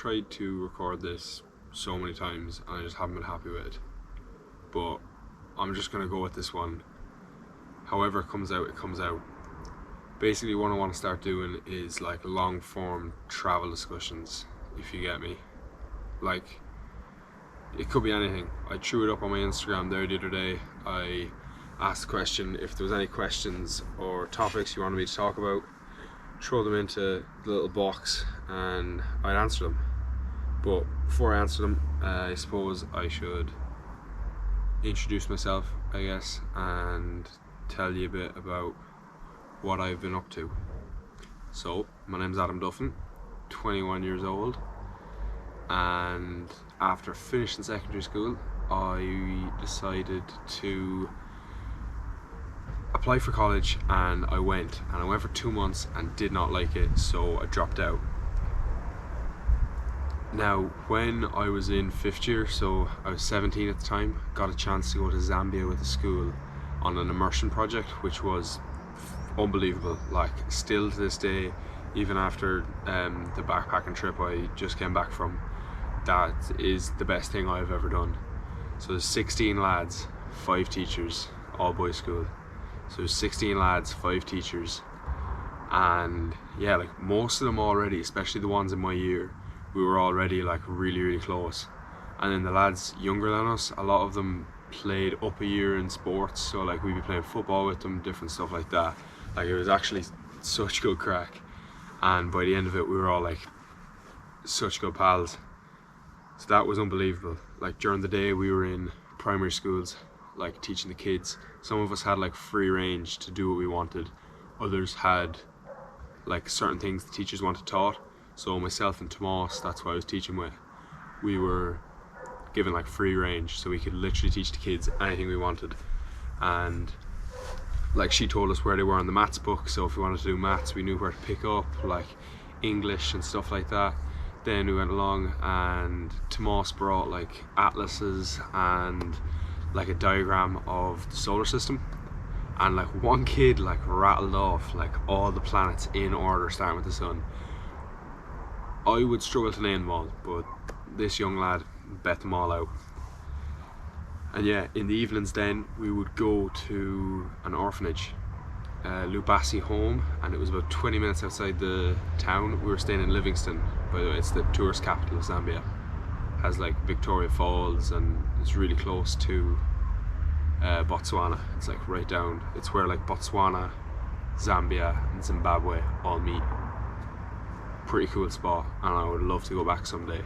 tried to record this so many times and I just haven't been happy with it, but I'm just gonna go with this one. However it comes out, it comes out. Basically what I want to start doing is like long form travel discussions, if you get me. Like, it could be anything. I threw it up on my Instagram there the other day. I asked the question if there was any questions or topics you wanted me to talk about, throw them into the little box and I'd answer them. But before I answer them, I suppose I should introduce myself, I guess, and tell you a bit about what I've been up to. So, my name's Adam Duffin, 21 years old, and after finishing secondary school, I decided to apply for college, and I went for 2 months and did not like it, so I dropped out. Now, when I was in 5th year, so I was 17 at the time, got a chance to go to Zambia with the school on an immersion project, which was unbelievable. Like, still to this day, even after the backpacking trip I just came back from, that is the best thing I've ever done. So there's 16 lads, 5 teachers, all boys school. So there's 16 lads, 5 teachers, and yeah, like most of them already, especially the ones in my year, we were already like really close. And then the lads younger than us, a lot of them played up a year in sports, so like we'd be playing football with them, different stuff like that. Like, it was actually such good crack, and by the end of it we were all like such good pals. So that was unbelievable. Like, during the day we were in primary schools, like teaching the kids. Some of us had like free range to do what we wanted, others had like certain things the teachers wanted taught. So myself and Tomas, that's who I was teaching with, we were given like free range, so we could literally teach the kids anything we wanted. And like, she told us where they were on the maths book, so if we wanted to do maths we knew where to pick up, like English and stuff like that. Then we went along and Tomas brought like atlases and like a diagram of the solar system, and like one kid like rattled off like all the planets in order starting with the sun. I would struggle to name them all, but this young lad bet them all out. And yeah, in the evenings then we would go to an orphanage, Lubasi Home, and it was about 20 minutes outside the town. We were staying in Livingston, by the way. It's the tourist capital of Zambia. It has like Victoria Falls, and it's really close to Botswana. It's like right down, it's where like Botswana, Zambia and Zimbabwe all meet. Pretty cool spot, and I would love to go back someday.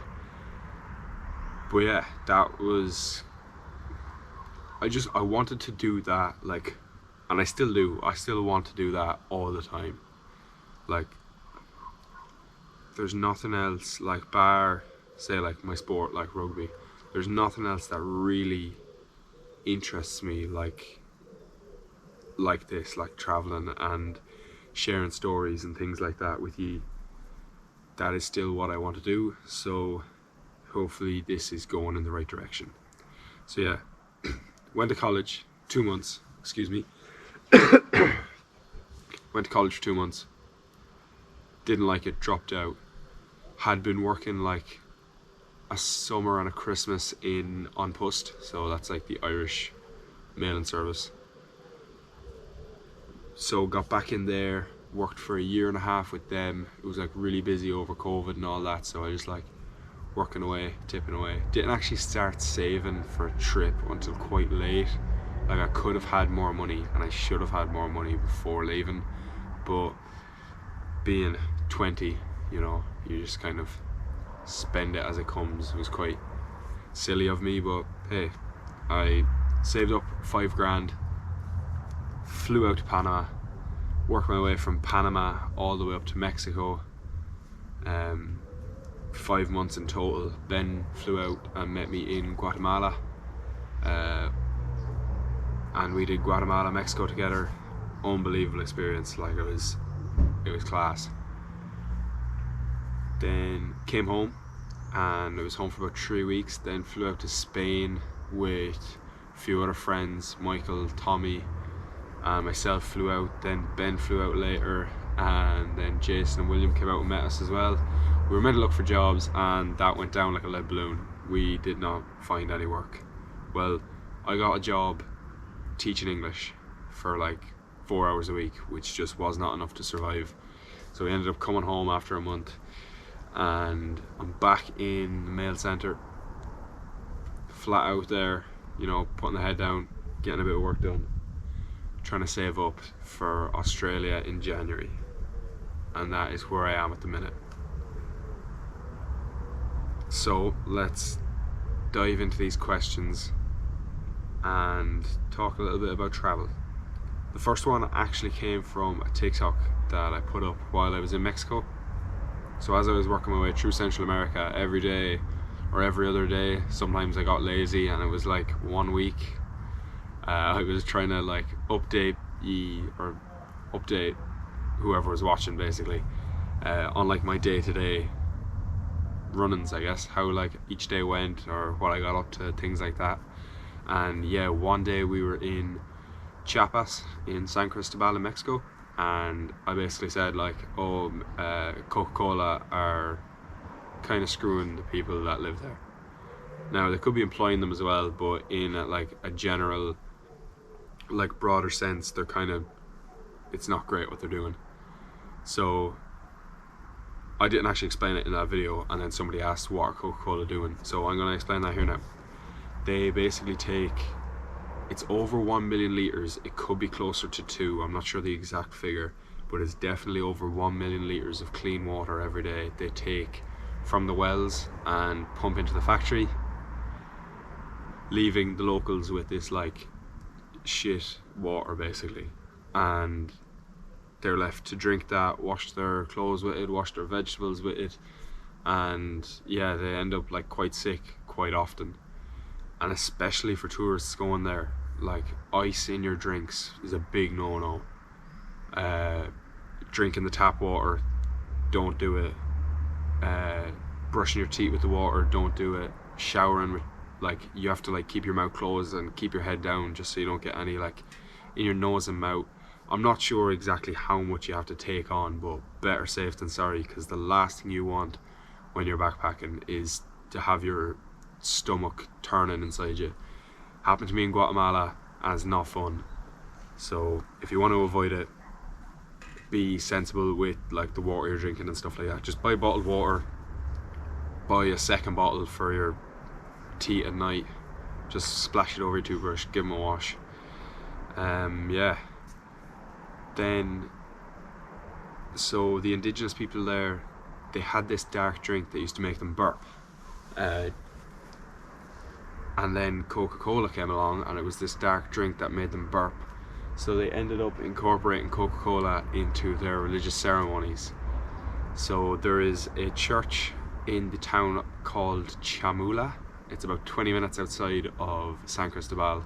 But yeah, that was, I wanted to do that, like, and I still do, I still want to do that all the time. Like, there's nothing else, like bar, say like my sport, like rugby, there's nothing else that really interests me like this, like traveling and sharing stories and things like that with you. That is still what I want to do, so hopefully this is going in the right direction. So yeah, went to college 2 months, excuse me. Went to college for 2 months, didn't like it, dropped out. Had been working like a summer and a Christmas in An Post, so that's like the Irish mailing service. So got back in there, worked for a year and a half with them. It was like really busy over COVID and all that, so I just like working away, tipping away. Didn't actually start saving for a trip until quite late. Like, I could have had more money and I should have had more money before leaving, but being 20, you know, you just kind of spend it as it comes. It was quite silly of me, but hey, I saved up 5 grand, flew out to Panama, worked my way from Panama all the way up to Mexico, 5 months in total. Ben flew out and met me in Guatemala, and we did Guatemala, Mexico together. Unbelievable experience, like it was class. Then came home, and I was home for about 3 weeks, then flew out to Spain with a few other friends, Michael, Tommy, and myself flew out. Then Ben flew out later, and then Jason and William came out and met us as well. we were meant to look for jobs, and that went down like a lead balloon. We did not find any work. Well, I got a job teaching English for like 4 hours a week, which just was not enough to survive. So we ended up coming home after a month, and I'm back in the mail centre, flat out there, you know, putting the head down, getting a bit of work done, trying to save up for Australia in January. And that is where I am at the minute. So let's dive into these questions and talk a little bit about travel. The first one actually came from a TikTok that I put up while I was in Mexico. So as I was working my way through Central America, every day or every other day, sometimes I got lazy, and it was like 1 week I was trying to like update whoever was watching, basically, on like my day-to-day runnings, I guess, how like each day went or what I got up to, things like that. And yeah, one day we were in Chiapas in San Cristobal in Mexico, and I basically said like, oh, Coca-Cola are kind of screwing the people that live there. Now they could be employing them as well, but in like a general, like broader sense, they're kind of, it's not great what they're doing. So I didn't actually explain it in that video, and then somebody asked what are Coca-Cola doing, so I'm going to explain that here now. They basically take, it's over 1 million litres, it could be closer to 2, I'm not sure the exact figure, but it's definitely over 1 million litres of clean water every day they take from the wells and pump into the factory, leaving the locals with this like shit water basically, and they're left to drink that, wash their clothes with it, wash their vegetables with it, and yeah, they end up like quite sick quite often. And especially for tourists going there, like ice in your drinks is a big no-no. Drinking the tap water, don't do it. Brushing your teeth with the water, don't do it. Showering with, like, you have to like keep your mouth closed and keep your head down just so you don't get any like in your nose and mouth. I'm not sure exactly how much you have to take on, but better safe than sorry, because the last thing you want when you're backpacking is to have your stomach turning inside you. Happened to me in Guatemala, and it's not fun. So if you want to avoid it, be sensible with like the water you're drinking and stuff like that. Just buy bottled water, buy a second bottle for your tea at night, just splash it over your toothbrush, give them a wash. Yeah. Then, so the indigenous people there, they had this dark drink that used to make them burp. And then Coca-Cola came along, and it was this dark drink that made them burp. So they ended up incorporating Coca-Cola into their religious ceremonies. So there is a church in the town called Chamula. It's about 20 minutes outside of San Cristobal.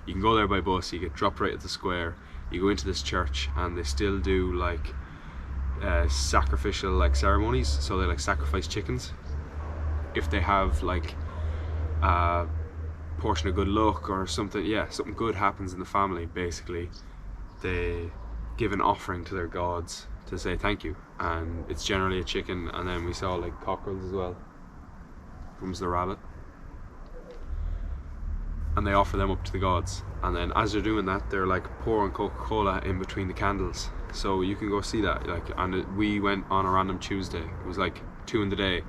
You can go there by bus, you get dropped right at the square, you go into this church, and they still do like sacrificial like ceremonies. So they like sacrifice chickens if they have like a portion of good luck or something. Yeah, something good happens in the family, basically they give an offering to their gods to say thank you, and it's generally a chicken. And then we saw like cockerels as well, comes the rabbit, and they offer them up to the gods. And then as they're doing that, they're like pouring Coca-Cola in between the candles, so you can go see that. Like, and we went on a random Tuesday, it was like 2 in the day,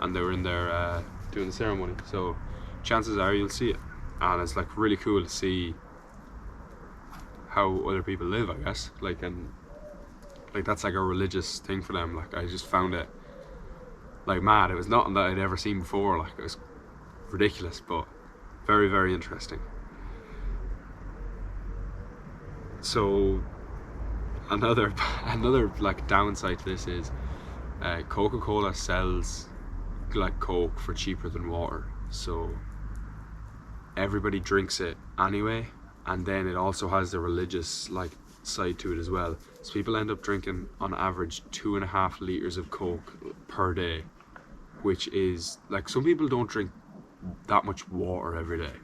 and they were in there doing the ceremony, so chances are you'll see it. And it's like really cool to see how other people live, I guess, like, and like that's like a religious thing for them. Like, I just found it like mad. It was nothing that I'd ever seen before. Like, it was ridiculous, but very, very interesting. So another like downside to this is Coca-Cola sells like Coke for cheaper than water, so everybody drinks it anyway. And then it also has the religious like side to it as well, so people end up drinking on average 2.5 liters of Coke per day, which is like, some people don't drink that much water every day.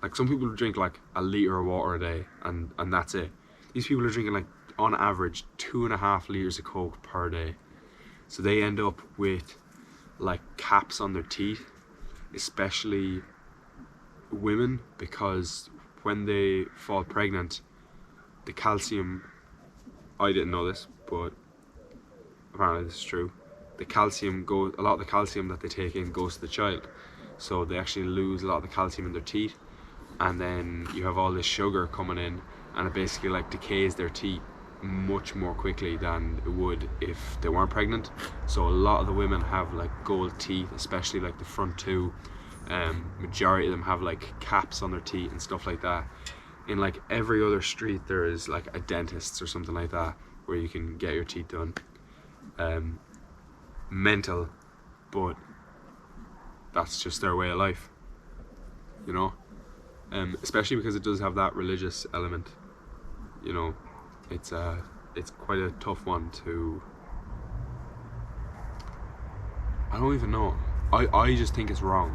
Like, some people drink like a liter of water a day, and that's it. These people are drinking like on average 2.5 liters of Coke per day. So they end up with like caps on their teeth, especially women, because when they fall pregnant, the calcium, I didn't know this, but apparently this is true, a lot of the calcium that they take in goes to the child, so they actually lose a lot of the calcium in their teeth, and then you have all this sugar coming in, and it basically like decays their teeth much more quickly than it would if they weren't pregnant. So a lot of the women have like gold teeth, especially like the front two. Majority of them have like caps on their teeth and stuff like that. In like every other street there is like a dentist or something like that where you can get your teeth done. Mental, but that's just their way of life, you know. Especially because it does have that religious element, you know. It's quite a tough one to, I don't even know, I just think it's wrong,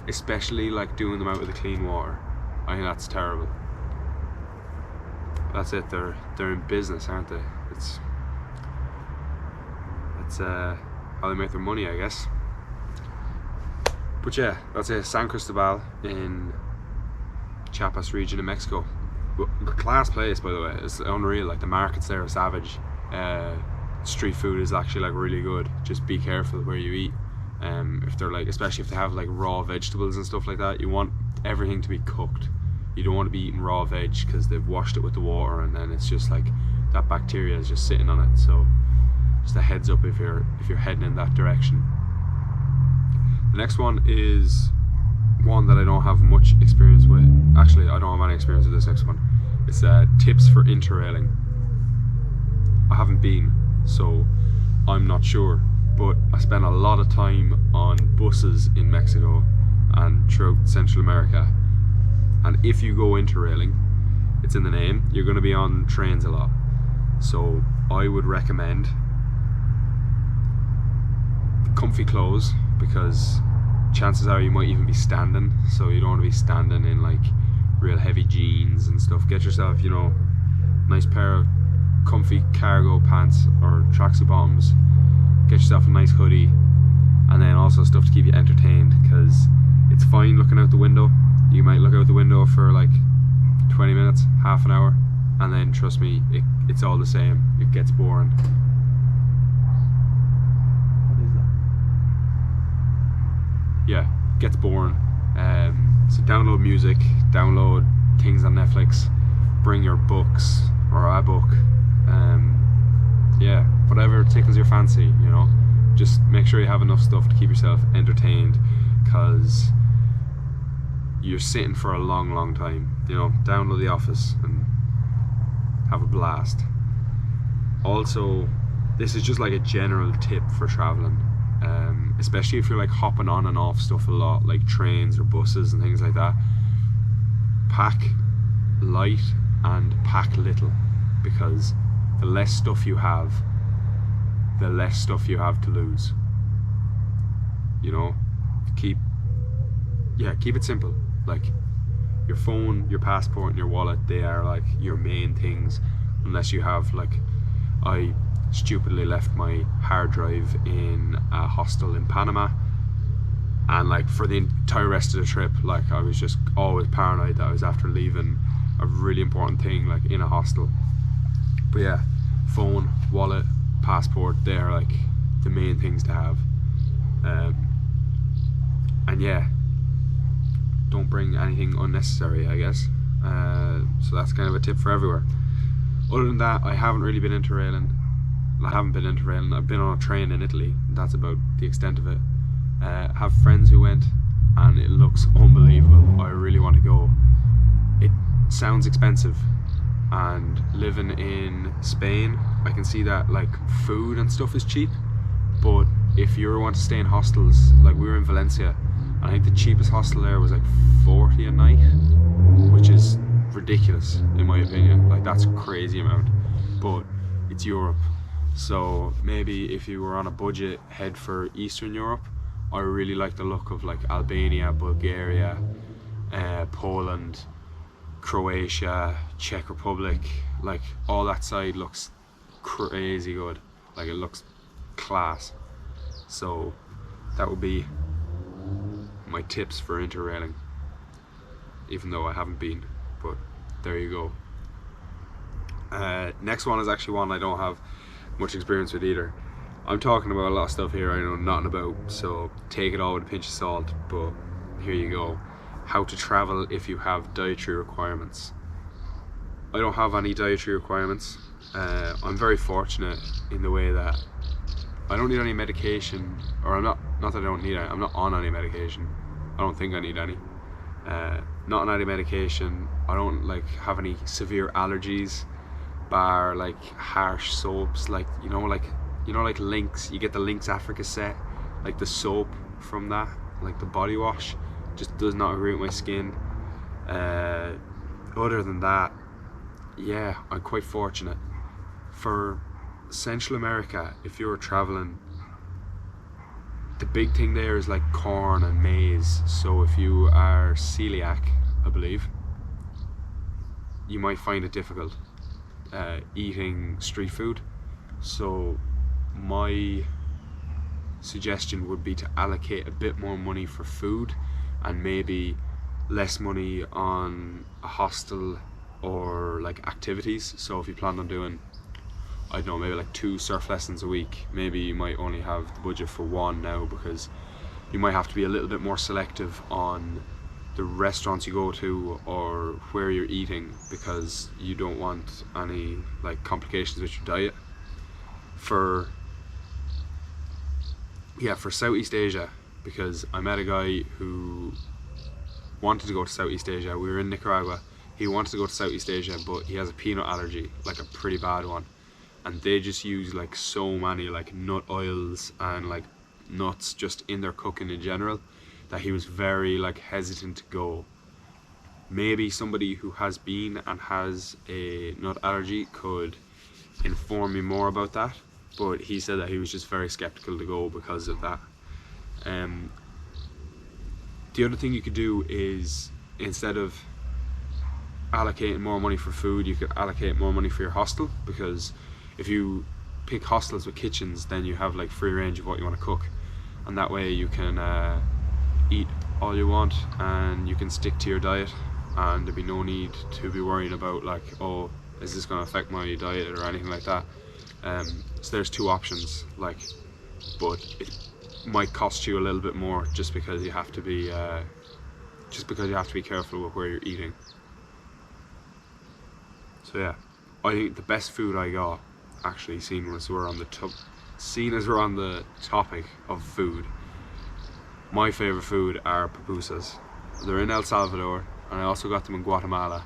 especially like doing them out with the clean water. I think that's terrible. That's it, they're in business, aren't they? It's how they make their money, I guess. But yeah, that's it. San Cristobal in Chiapas region in Mexico. Class place, by the way. It's unreal. Like the markets there are savage. Street food is actually like really good. Just be careful where you eat. If they're like, especially if they have like raw vegetables and stuff like that, you want everything to be cooked. You don't want to be eating raw veg because they've washed it with the water, and then it's just like that bacteria is just sitting on it. So just a heads up if you're heading in that direction. The next one is one that I don't have much experience with. Actually, I don't have any experience with this next one. It's tips for interrailing. I haven't been, so I'm not sure, but I spent a lot of time on buses in Mexico and throughout Central America. And if you go interrailing, it's in the name, you're going to be on trains a lot. So I would recommend comfy clothes, because chances are you might even be standing, so you don't want to be standing in like real heavy jeans and stuff. Get yourself, you know, nice pair of comfy cargo pants or tracksuit bottoms. Get yourself a nice hoodie, and then also stuff to keep you entertained, because it's fine looking out the window. You might look out the window for like 20 minutes, half an hour, and then trust me, it's all the same. It gets boring. Yeah, gets boring. So download music, download things on Netflix, bring your books or a book. Yeah, whatever tickles your fancy, you know. Just make sure you have enough stuff to keep yourself entertained, because you're sitting for a long time. You know, download The Office and have a blast. Also, this is just like a general tip for traveling. Especially if you're like hopping on and off stuff a lot, like trains or buses and things like that. Pack light and pack little, because the less stuff you have, the less stuff you have to lose. You know, keep it simple. Like your phone, your passport and your wallet, they are like your main things, unless you have like, I stupidly left my hard drive in a hostel in Panama, and like for the entire rest of the trip, like I was just always paranoid that I was after leaving a really important thing like in a hostel. But yeah, phone, wallet, passport, they're like the main things to have. And yeah, don't bring anything unnecessary, I guess. So that's kind of a tip for everywhere. Other than that, I haven't really been interrailing. I've been on a train in Italy, and that's about the extent of it. Have friends who went, and it looks unbelievable. I really want to go. It sounds expensive, and living in Spain, I can see that like food and stuff is cheap, but if you want to stay in hostels, like we were in Valencia, I think the cheapest hostel there was like 40 a night, which is ridiculous in my opinion. Like that's a crazy amount, but it's Europe. So maybe if you were on a budget, head for Eastern Europe. I really like the look of like Albania, Bulgaria, Poland, Croatia, Czech Republic. Like all that side looks crazy good. Like it looks class. So that would be my tips for interrailing, even though I haven't been, but there you go. Next one is actually one I don't have much experience with either. I'm talking about a lot of stuff here I know nothing about, so take it all with a pinch of salt, but here you go. How to travel if you have dietary requirements. I don't have any dietary requirements. I'm very fortunate in the way that I don't need any medication, or I'm not that I don't need any, I'm not on any medication. I don't think I need any. Not on any medication. I don't like have any severe allergies, bar like harsh soaps, like like Lynx. You get the Lynx Africa set, like the soap from that, like the body wash, just does not agree with my skin. Other than that, yeah, I'm quite fortunate. For Central America, if you're traveling, the big thing there is like corn and maize. So if you are celiac, I believe, you might find it difficult eating street food. So my suggestion would be to allocate a bit more money for food and maybe less money on a hostel or like activities. So if you plan on doing, I don't know, maybe like 2 surf lessons a week, maybe you might only have the budget for 1 now, because you might have to be a little bit more selective on the restaurants you go to or where you're eating, because you don't want any like complications with your diet. For Southeast Asia, because I met a guy who wanted to go to Southeast Asia. We were in Nicaragua. He wanted to go to Southeast Asia, but he has a peanut allergy, like a pretty bad one, and they just use like so many like nut oils and like nuts just in their cooking in general, that he was very like hesitant to go. Maybe somebody who has been and has a nut allergy could inform me more about that, but he said that he was just very skeptical to go because of that. The other thing you could do is, instead of allocating more money for food, you could allocate more money for your hostel, because if you pick hostels with kitchens, then you have like free range of what you want to cook, and that way you can eat all you want and you can stick to your diet, and there'd be no need to be worrying about like, oh, is this going to affect my diet or anything like that. So there's 2 options, like, but it might cost you a little bit more just because you have to be careful with where you're eating. So yeah, I think the best food I got, actually, seeing as we're on the topic of food, my favorite food are pupusas. They're in El Salvador, and I also got them in Guatemala,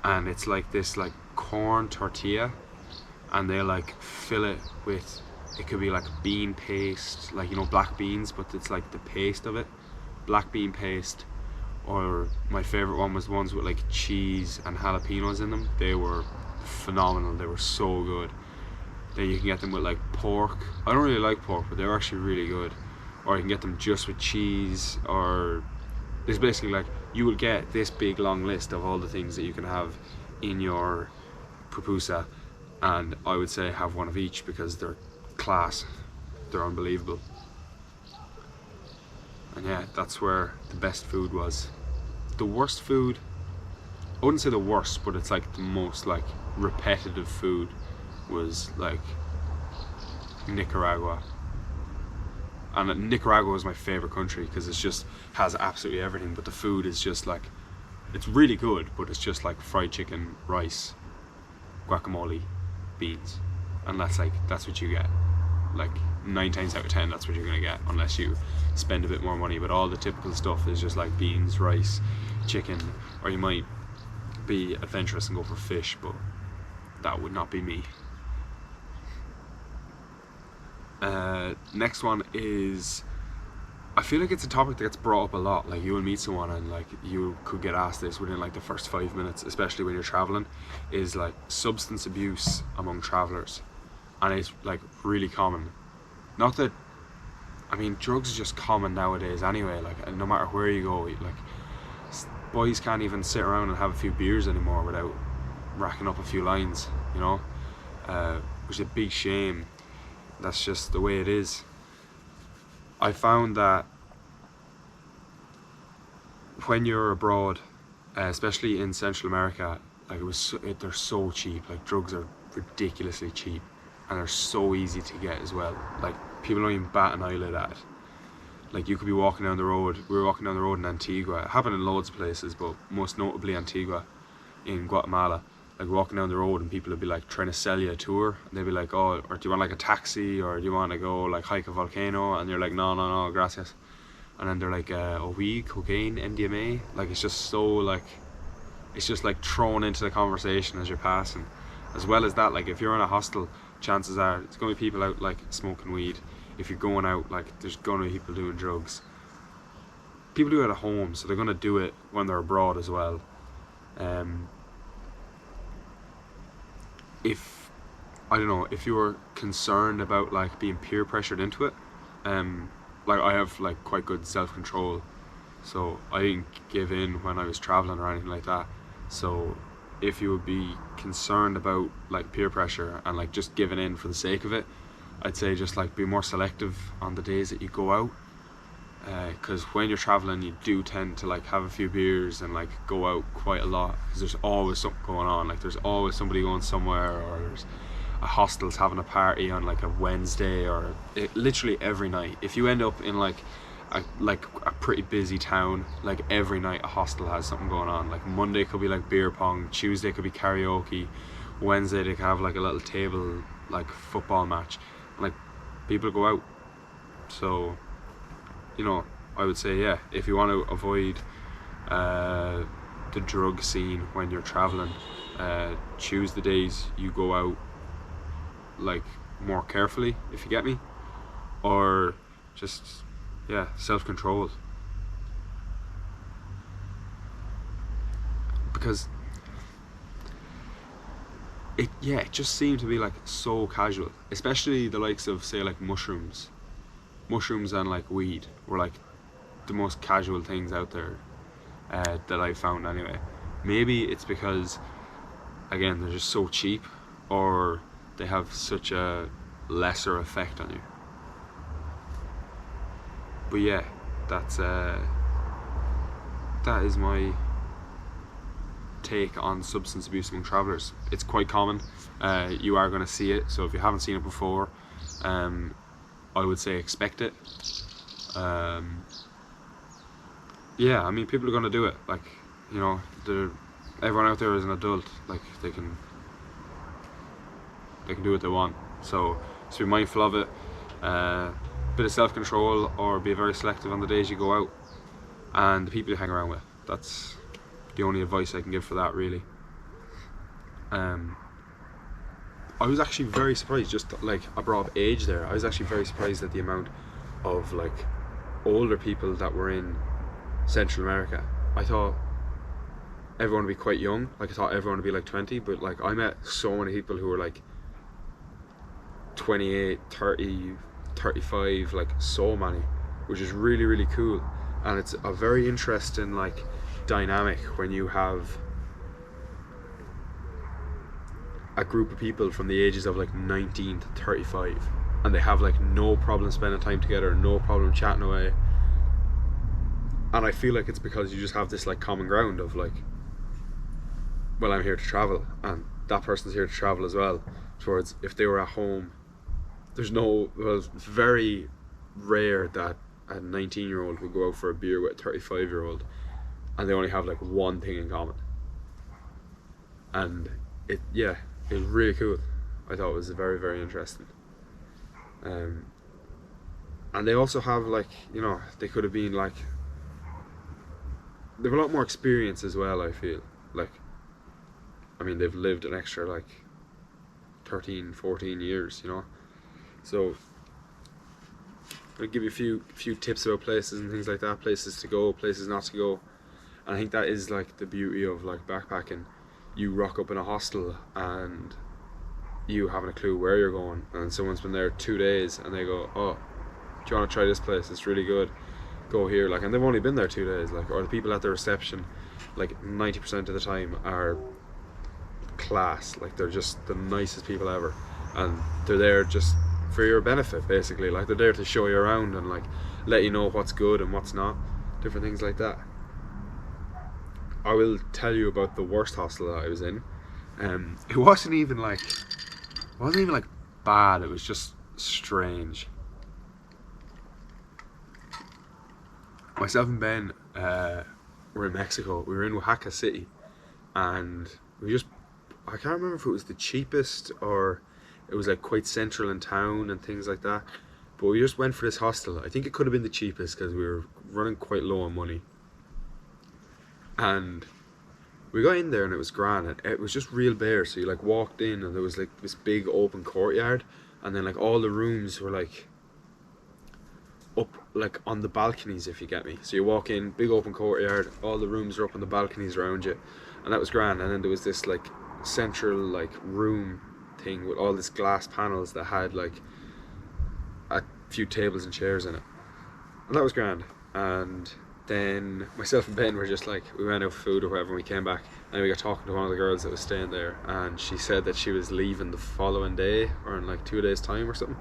and it's like this like corn tortilla, and they like fill it with, it could be like bean paste, like, you know, black beans, but it's like the paste of it, black bean paste. Or my favorite one was the ones with like cheese and jalapenos in them. They were phenomenal, they were so good. Then you can get them with like pork. I don't really like pork, but they're actually really good. Or you can get them just with cheese, or it's basically like, you will get this big long list of all the things that you can have in your pupusa, and I would say have one of each, because they're class, they're unbelievable. And yeah, that's where the best food was. The worst food, I wouldn't say the worst, but it's like the most like repetitive food, was like Nicaragua. And Nicaragua is my favorite country because it's just has absolutely everything, but the food is just like, it's really good, but it's just like fried chicken, rice, guacamole, beans, and that's what you get. Like 9 times out of 10, that's what you're gonna get, unless you spend a bit more money. But all the typical stuff is just like beans, rice, chicken, or you might be adventurous and go for fish, but that would not be me. Next one is, I feel like it's a topic that gets brought up a lot. Like, you will meet someone and like you could get asked this within like the first 5 minutes, especially when you're traveling, is like substance abuse among travelers. And it's like really common. Not that, I mean, drugs are just common nowadays anyway, like, and no matter where you go, like, boys can't even sit around and have a few beers anymore without racking up a few lines, you know, which is a big shame. That's just the way it is. I found that when you're abroad, especially in Central America, like they're so cheap. Like drugs are ridiculously cheap, and they're so easy to get as well. Like people don't even bat an eyelid at it. Like you could be walking down the road. We were walking down the road in Antigua. It happened in loads of places, but most notably Antigua, in Guatemala. Like walking down the road and people would be like trying to sell you a tour, and they'd be like, oh, or do you want like a taxi, or do you want to go like hike a volcano? And you're like, no, gracias. And then they're like, weed, cocaine, MDMA. Like it's just so like, it's just like thrown into the conversation as you're passing. As well as that, like if you're in a hostel, chances are it's going to be people out like smoking weed. If you're going out, like there's going to be people doing drugs. People do it at home, so they're going to do it when they're abroad as well. If I don't know, if you're concerned about like being peer pressured into it, like I have like quite good self-control, so I didn't give in when I was traveling or anything like that. So if you would be concerned about like peer pressure and like just giving in for the sake of it, I'd say just like be more selective on the days that you go out, because when you're traveling you do tend to like have a few beers and like go out quite a lot, because there's always something going on. Like there's always somebody going somewhere, or there's a hostel's having a party on like a Wednesday, or literally every night. If you end up in like a pretty busy town, like every night a hostel has something going on. Like Monday could be like beer pong, Tuesday could be karaoke, Wednesday they could have like a little table like football match. Like people go out. So you know, I would say, yeah, if you want to avoid the drug scene when you're traveling, choose the days you go out like more carefully, if you get me, or just, yeah, self-control. Because it just seemed to be like so casual, especially the likes of, say, like mushrooms and like weed were like the most casual things out there, that I found anyway. Maybe it's because, again, they're just so cheap, or they have such a lesser effect on you. But yeah, that is my take on substance abuse among travellers. It's quite common. You are going to see it, so if you haven't seen it before, I would say expect it. Yeah, I mean, people are going to do it. Like, you know, everyone out there is an adult. Like, they can do what they want. So be mindful of it. Bit of self-control, or be very selective on the days you go out and the people you hang around with. That's the only advice I can give for that, really. I was actually very surprised, just like I brought up age there, I was actually very surprised at the amount of like older people that were in Central America. I thought everyone would be quite young. Like I thought everyone would be like 20, but like I met so many people who were like 28, 30, 35, like so many, which is really, really cool. And it's a very interesting like dynamic when you have a group of people from the ages of like 19 to 35, and they have like no problem spending time together, no problem chatting away. And I feel like it's because you just have this like common ground of like, well, I'm here to travel, and that person's here to travel as well. Towards, if they were at home, well, it's very rare that a 19-year-old would go out for a beer with a 35-year-old and they only have like one thing in common. And it was really cool. I thought it was very, very interesting. And they also have like, you know, they could have been like, they have a lot more experience as well, I feel. Like, I mean, they've lived an extra like 13, 14 years, you know. So I'll give you a few tips about places and things like that, places to go, places not to go. And I think that is like the beauty of like backpacking. You rock up in a hostel and you haven't a clue where you're going, and someone's been there 2 days and they go, oh, do you want to try this place, it's really good, go here, like, and they've only been there 2 days, like, or the people at the reception, like 90% of the time are class, like they're just the nicest people ever, and they're there just for your benefit, basically. Like, they're there to show you around and like let you know what's good and what's not, different things like that. I will tell you about the worst hostel that I was in. It wasn't even like bad, it was just strange. Myself and Ben were in Mexico. We were in Oaxaca City, and I can't remember if it was the cheapest or it was like quite central in town and things like that, but we just went for this hostel. I think it could have been the cheapest because we were running quite low on money, and we got in there and it was grand, and it was just real bare. So you like walked in and there was like this big open courtyard, and then like all the rooms were like up like on the balconies, if you get me. So you walk in, big open courtyard, all the rooms are up on the balconies around you, and that was grand. And then there was this like central like room thing with all this glass panels that had like a few tables and chairs in it, and that was grand. And then myself and Ben were just like, we went out for food or whatever, and we came back and we got talking to one of the girls that was staying there, and she said that she was leaving the following day or in like 2 days time or something,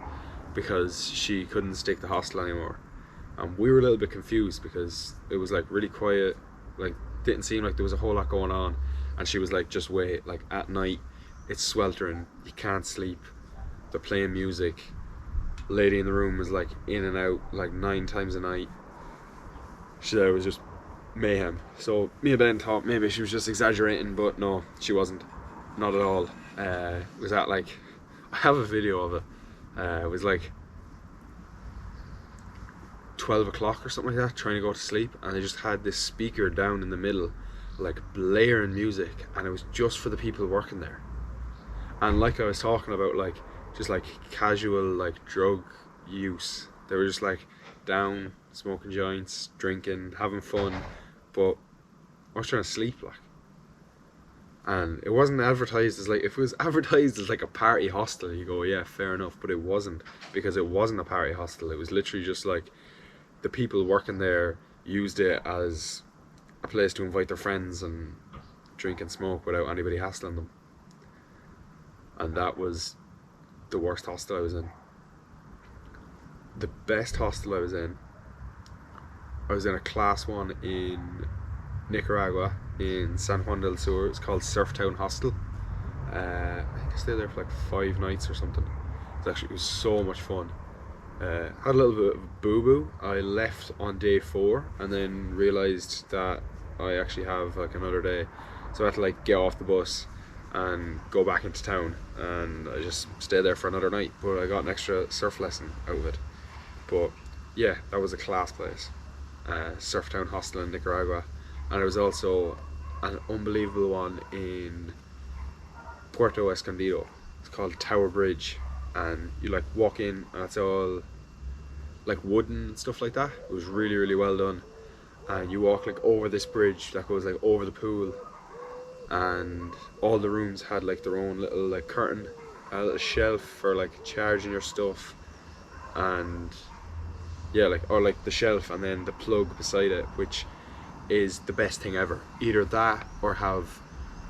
because she couldn't stick the hostel anymore. And we were a little bit confused because it was like really quiet, like didn't seem like there was a whole lot going on. And she was like, just wait, like at night it's sweltering, you can't sleep, they're playing music, lady in the room was like in and out like 9 times a night. She said it was just mayhem. So me and Ben thought maybe she was just exaggerating, but no, she wasn't, not at all. It was at like, I have a video of it. It was like 12 o'clock or something like that, trying to go to sleep, and they just had this speaker down in the middle like blaring music, and it was just for the people working there. And like I was talking about, like just like casual like drug use, they were just like down smoking joints, drinking, having fun, but I was trying to sleep like. And it wasn't advertised as like, if it was advertised as like a party hostel, you go, yeah, fair enough, but it wasn't, because it wasn't a party hostel. It was literally just like the people working there used it as a place to invite their friends and drink and smoke without anybody hassling them. And that was the worst hostel I was in. The best hostel I was in a class 1 in Nicaragua, in San Juan del Sur. It's called Surftown Hostel. I think I stayed there for like 5 nights or something. It was so much fun. Had a little bit of boo-boo. I left on day 4 and then realised that I actually have like another day, so I had to like get off the bus and go back into town, and I just stayed there for another night, but I got an extra surf lesson out of it. But yeah, that was a class place. Surftown Hostel in Nicaragua. And there was also an unbelievable one in Puerto Escondido. It's called Tower Bridge, and you like walk in and it's all like wooden and stuff like that. It was really, really well done. And you walk like over this bridge that goes like over the pool, and all the rooms had like their own little like curtain, a little shelf for like charging your stuff, and yeah, like, or like the shelf and then the plug beside it, which is the best thing ever. Either that or have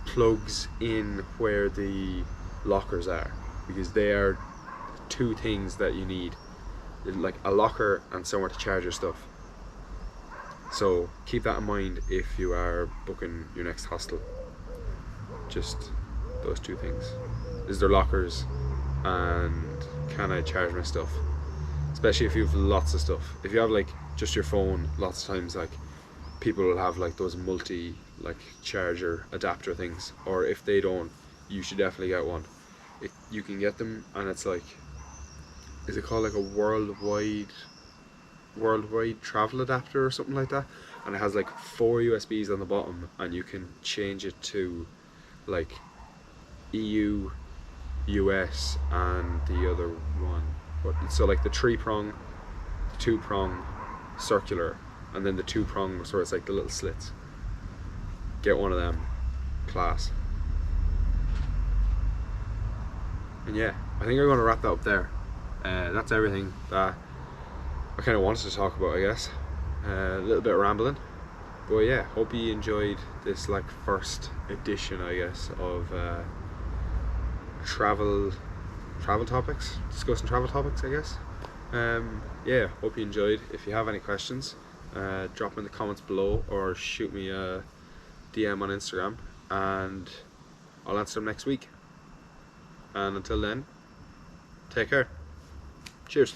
plugs in where the lockers are, because they are 2 things that you need, like a locker and somewhere to charge your stuff. So keep that in mind if you are booking your next hostel. Just those 2 things. Is there lockers, and can I charge my stuff? Especially if you have lots of stuff. If you have like just your phone, lots of times like people will have like those multi like charger adapter things, or if they don't, you should definitely get one. You can get them, and it's like, is it called like a worldwide travel adapter or something like that, and it has like 4 USBs on the bottom, and you can change it to like EU, US, and the other one. But so like the 3-prong, 2-prong, circular, and then the 2-prong, so it's like the little slits. Get one of them. Class. And yeah, I think I'm going to wrap that up there. That's everything that I kind of wanted to talk about, I guess. A little bit of rambling, but yeah, hope you enjoyed this like first edition, I guess, of travel travel topics, discussing travel topics, I guess. Yeah, hope you enjoyed. If you have any questions, drop them in the comments below or shoot me a DM on Instagram, and I'll answer them next week. And until then, take care. Cheers.